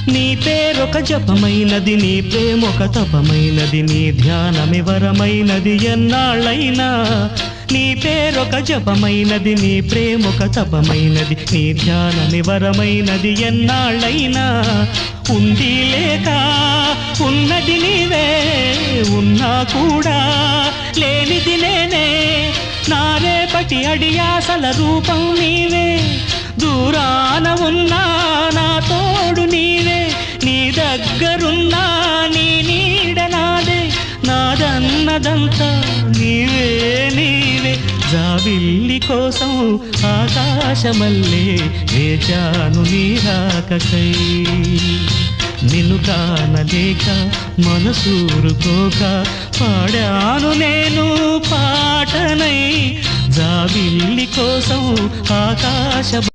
నీ పేరొక జపమైనది, నీ ప్రేమొక తపమైనది, నీ ధ్యానమి వరమైనది ఎన్నాళ్ళైనా. నీ పేరొక జపమైనది, నీ ప్రేమొక తపమైనది, నీ ధ్యానమి వరమైనది ఎన్నాళ్ళైనా. ఉండి లేక ఉన్నది నీవే, ఉన్నా కూడా లేనిది నేనే. నా రేపటి అడియాసల రూపం నీవే, దూరాన ఉన్నా నా తోడు నీవే. నీ దగ్గరున్నా నీ నీడ నాదే, నాదన్నదంతా నీవే నీవే. జాబిల్లి కోసం ఆకాశమల్లే వేచాను నీ రాకకై. నిన్ను కానలేక మనసూరుకోక పాడాను నేను పాటనై. జాబిల్లి కోసం ఆకాశ